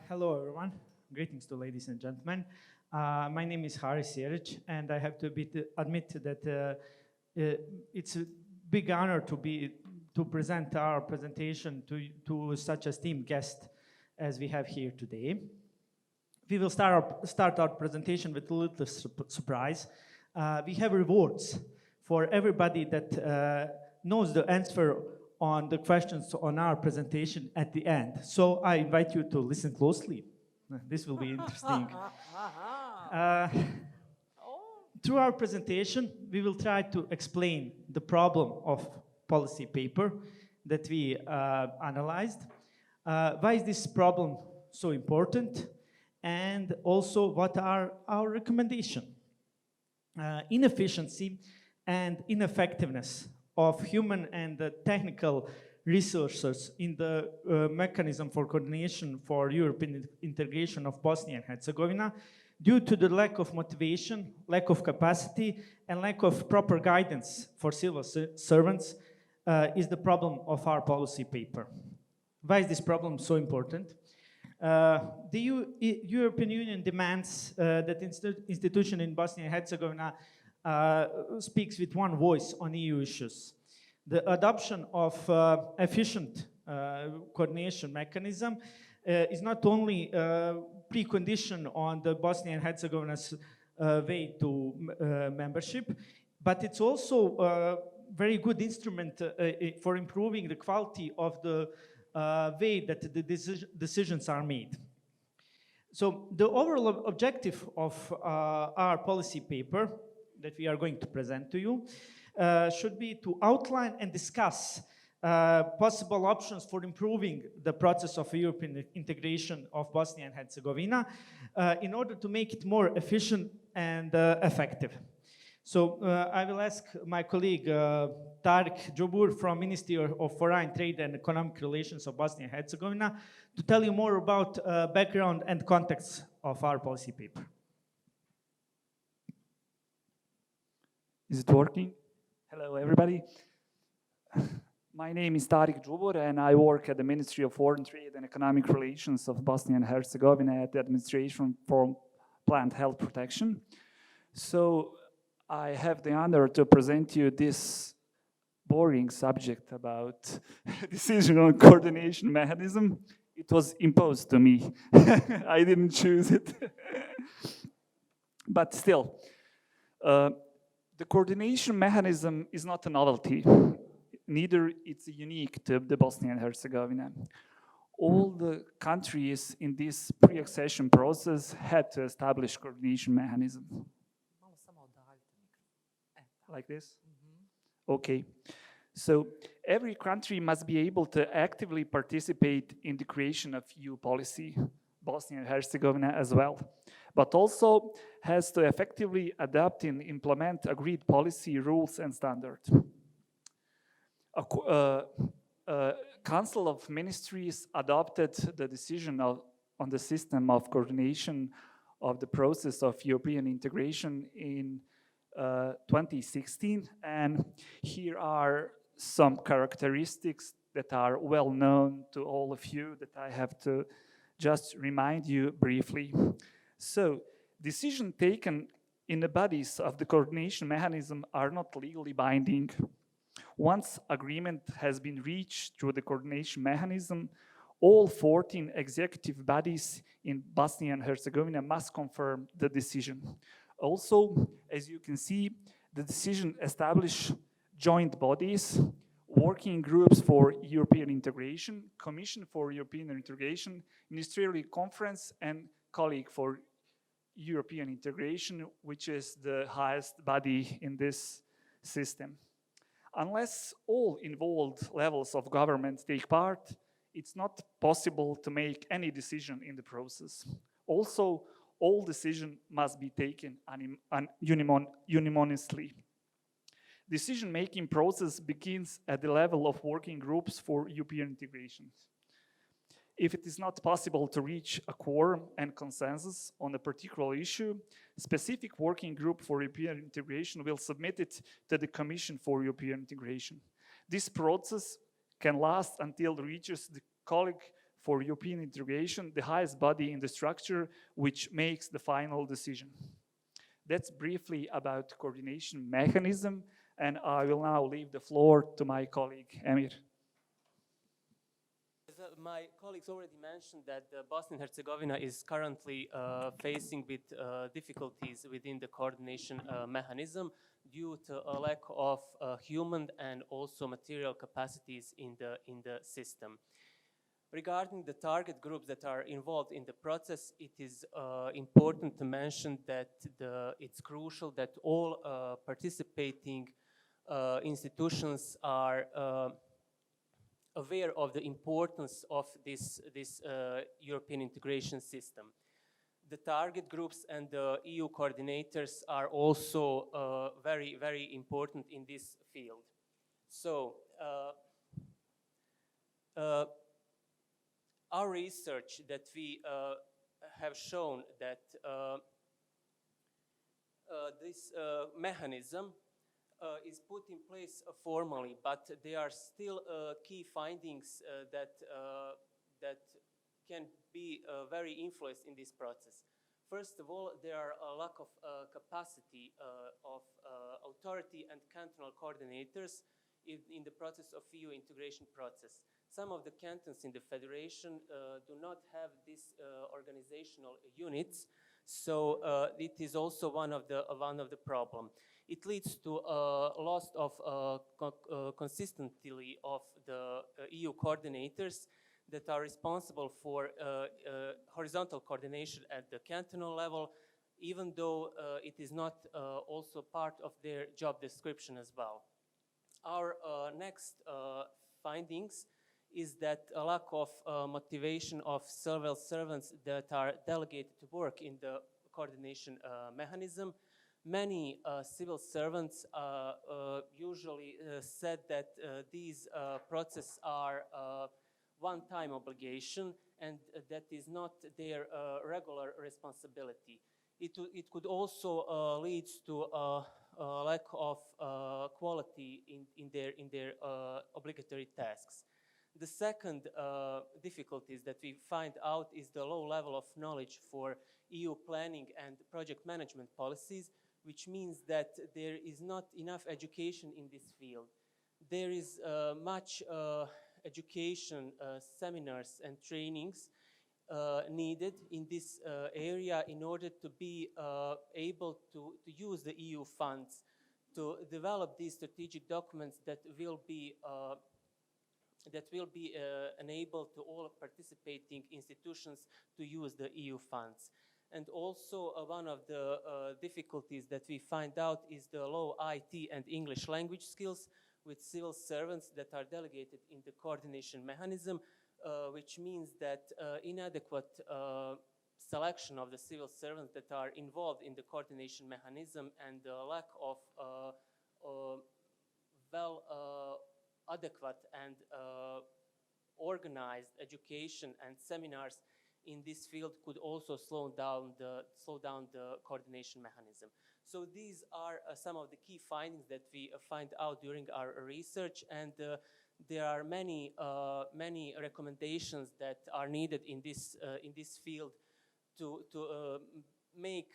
Hello, everyone. Greetings to ladies and gentlemen. My name is Sijarić, and I have to admit that it's a big honor to present our presentation to such a esteemed guest as we have here today. We will start our presentation with a little surprise. We have rewards for everybody that knows the answer on the questions on our presentation at the end. So I invite you to listen closely. This will be interesting. Through our presentation, we will try to explain the problem of policy paper that we analyzed. Why is this problem so important? And also, what are our recommendations? Inefficiency and ineffectiveness of human and technical resources in the mechanism for coordination for European integration of Bosnia and Herzegovina due to the lack of motivation, lack of capacity, and lack of proper guidance for civil servants is the problem of our policy paper. Why is this problem so important? The European Union demands that institution in Bosnia and Herzegovina speaks with one voice on EU issues. The adoption of efficient coordination mechanism is not only a precondition on the Bosnia and Herzegovina's way to membership, but it's also a very good instrument for improving the quality of the way that the decisions are made. So the overall objective of our policy paper that we are going to present to you should be to outline and discuss possible options for improving the process of European integration of Bosnia and Herzegovina in order to make it more efficient and effective. So I will ask my colleague Tarik Džubur from Ministry of Foreign Trade and Economic Relations of Bosnia and Herzegovina to tell you more about background and context of our policy paper. Is it working? Hello, everybody. My name is Tarik Džubur, and I work at the Ministry of Foreign Trade and Economic Relations of Bosnia and Herzegovina at the Administration for Plant Health Protection. So I have the honor to present you this boring subject about decisional coordination mechanism. It was imposed to me. I didn't choose it. But still, the coordination mechanism is not a novelty. Neither it's unique to the Bosnia and Herzegovina. All the countries in this pre-accession process had to establish coordination mechanism. Like this? Mm-hmm. Okay. So every country must be able to actively participate in the creation of EU policy, Bosnia and Herzegovina as well, but also has to effectively adapt and implement agreed policy rules and standards. Council of Ministries adopted the decision on the system of coordination of the process of European integration in 2016, and here are some characteristics that are well known to all of you that I have to just remind you briefly. So, decisions taken in the bodies of the coordination mechanism are not legally binding. Once agreement has been reached through the coordination mechanism, all 14 executive bodies in Bosnia and Herzegovina must confirm the decision. Also, as you can see, the decision established joint bodies, working groups for European integration, Commission for European integration, Ministerial Conference, and Colleague for European integration, which is the highest body in this system. Unless all involved levels of government take part, it's not possible to make any decision in the process. Also, all decisions must be taken unanimously. Decision-making process begins at the level of working groups for European integration. If it is not possible to reach a quorum and consensus on a particular issue, specific working group for European integration will submit it to the Commission for European integration. This process can last until it reaches the colleague for European integration, the highest body in the structure which makes the final decision. That's briefly about coordination mechanism, and I will now leave the floor to my colleague, Emir. My colleagues already mentioned that Bosnia and Herzegovina is currently facing with difficulties within the coordination mechanism due to a lack of human and also material capacities in the system. Regarding the target groups that are involved in the process, it is important to mention that it's crucial that all participating institutions are aware of the importance of this European integration system. The target groups and the EU coordinators are also very, very important in this field. So, our research that we have shown that this mechanism is put in place formally, but there are still key findings that can be very influenced in this process. First of all, there are a lack of capacity of authority and cantonal coordinators in the process of EU integration process. Some of the cantons in the federation do not have these organizational units, so it is also one of the problem. It leads to loss of consistency of the EU coordinators that are responsible for horizontal coordination at the cantonal level, even though it is not also part of their job description as well. Our next findings is that a lack of motivation of civil servants that are delegated to work in the coordination mechanism. Many civil servants usually said that these processes are one-time obligation and that is not their regular responsibility. It could also lead to a lack of quality in their obligatory tasks. The second difficulties that we find out is the low level of knowledge for EU planning and project management policies, which means that there is not enough education in this field. There is much education, seminars and trainings needed in this area in order to be able to use the EU funds to develop these strategic documents that will be enabled to all participating institutions to use the EU funds. And also one of the difficulties that we find out is the low IT and English language skills with civil servants that are delegated in the coordination mechanism, which means that inadequate selection of the civil servants that are involved in the coordination mechanism and the lack of adequate and organized education and seminars in this field could also slow down the coordination mechanism. So these are some of the key findings that we find out during our research, and there are many recommendations that are needed in this field to make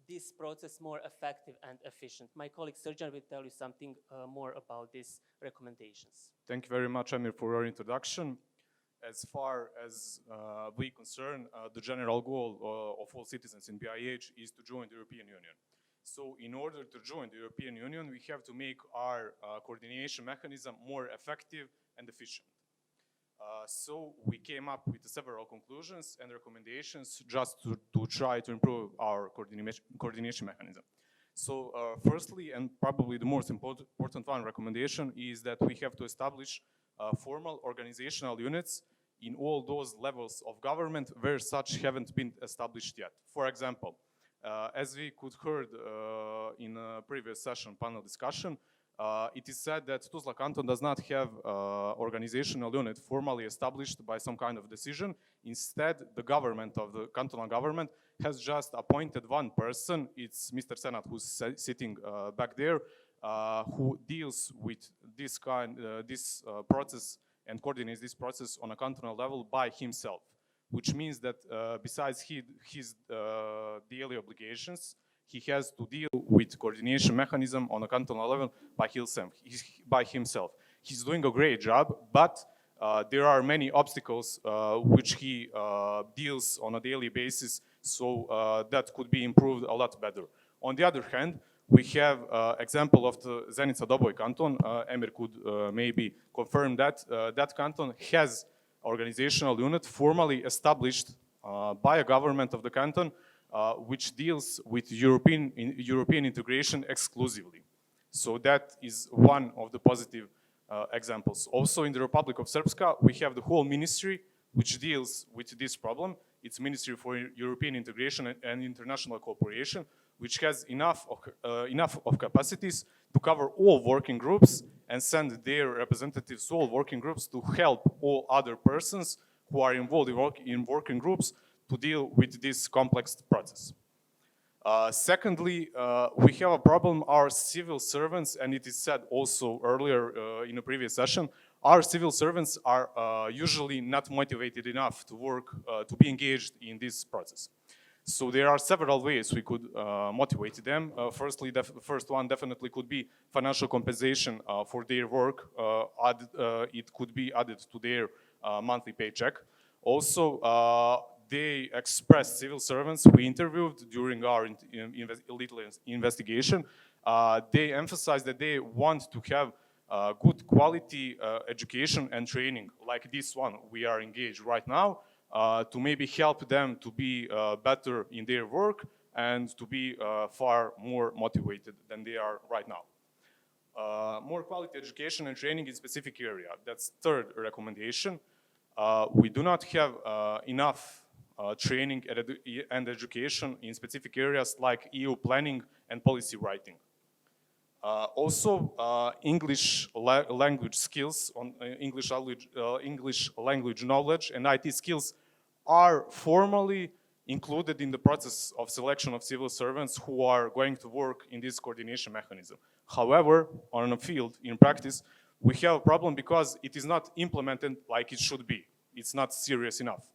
this process more effective and efficient. My colleague Srđan will tell you something more about these recommendations. Thank you very much, Emir, for your introduction. As far as we concern, the general goal of all citizens in BIH is to join the European Union. So in order to join the European Union, we have to make our coordination mechanism more effective and efficient. So we came up with several conclusions and recommendations just to try to improve our coordination mechanism. So firstly, and probably the most important one recommendation, is that we have to establish formal organizational units in all those levels of government where such haven't been established yet. For example, as we could heard in a previous session panel discussion, it is said that Tuzla Canton does not have organizational unit formally established by some kind of decision. Instead, the government of the cantonal government has just appointed one person. It's Mr. Senat, who's sitting back there, who deals with this process and coordinates this process on a cantonal level by himself, which means that besides his daily obligations, he has to deal with coordination mechanism on a cantonal level by himself. He's doing a great job, but there are many obstacles which he deals on a daily basis, so that could be improved a lot better. On the other hand, we have example of the Zenica Doboj canton. Emir could maybe confirm that. That canton has organizational unit formally established by a government of the canton, which deals with European integration exclusively. So that is one of the positive examples. Also in the Republic of Srpska, we have the whole ministry which deals with this problem. It's Ministry for European Integration and International Cooperation, which has enough of capacities to cover all working groups and send their representatives to all working groups to help all other persons who are involved in working groups to deal with this complex process. Secondly, we have a problem, our civil servants, and it is said also earlier in a previous session, our civil servants are usually not motivated enough to work, to be engaged in this process. So there are several ways we could motivate them. Firstly, the first one definitely could be financial compensation for their work. It could be added to their monthly paycheck. Also, they expressed, civil servants we interviewed during our little investigation, they emphasized that they want to have good quality education and training like this one we are engaged right now, to maybe help them to be better in their work and to be far more motivated than they are right now. More quality education and training in specific area. That's third recommendation. We do not have enough training and education in specific areas like EU planning and policy writing. Also, English language skills, English language knowledge and IT skills are formally included in the process of selection of civil servants who are going to work in this coordination mechanism. However, on the field, in practice, we have a problem because it is not implemented like it should be. It's not serious enough.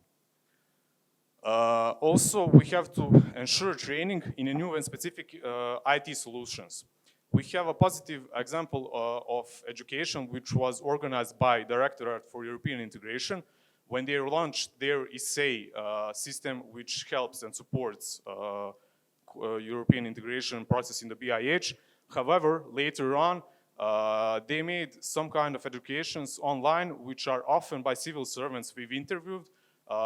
Also, we have to ensure training in a new and specific IT solutions. We have a positive example of education which was organized by Directorate for European Integration when they launched their ESEI system, which helps and supports European integration process in the BIH. However, later on, they made some kind of educations online, which are often by civil servants we've interviewed,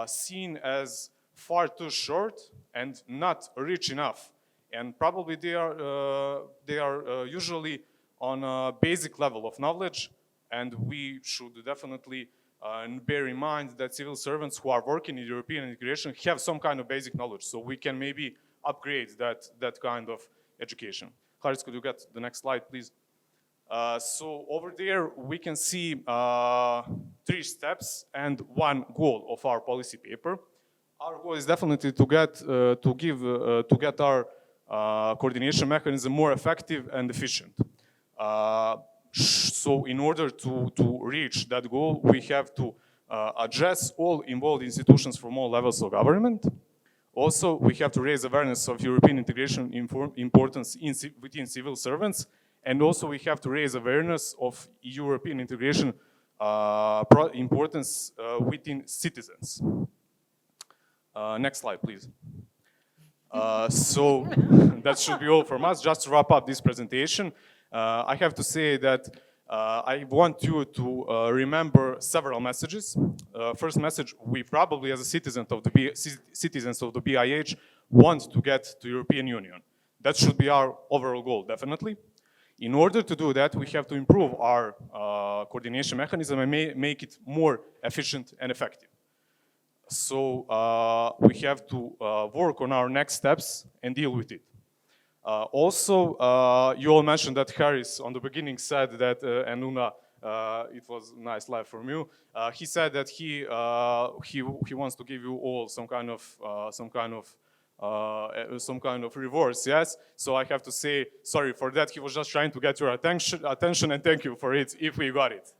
seen as far too short and not rich enough. And probably they are usually on a basic level of knowledge, and we should definitely bear in mind that civil servants who are working in European integration have some kind of basic knowledge, so we can maybe upgrade that kind of education. Haris, could you get the next slide, please? So over there we can see 3 steps and 1 goal of our policy paper. Our goal is definitely to get our coordination mechanism more effective and efficient. So in order to reach that goal, we have to address all involved institutions from all levels of government. Also, we have to raise awareness of European integration importance within civil servants, and also we have to raise awareness of European integration importance within citizens. Next slide, please. So that should be all from us. Just to wrap up this presentation, I have to say that I want you to remember several messages. First message, we probably as a citizens of the BIH want to get to European Union. That should be our overall goal, definitely. In order to do that, we have to improve our coordination mechanism and make it more efficient and effective. So we have to work on our next steps and deal with it. Also, you all mentioned that Haris on the beginning said that, and Una, it was a nice live from you. He said that he wants to give you all some kind of rewards, yes? So I have to say sorry for that. He was just trying to get your attention, and thank you for it if we got it.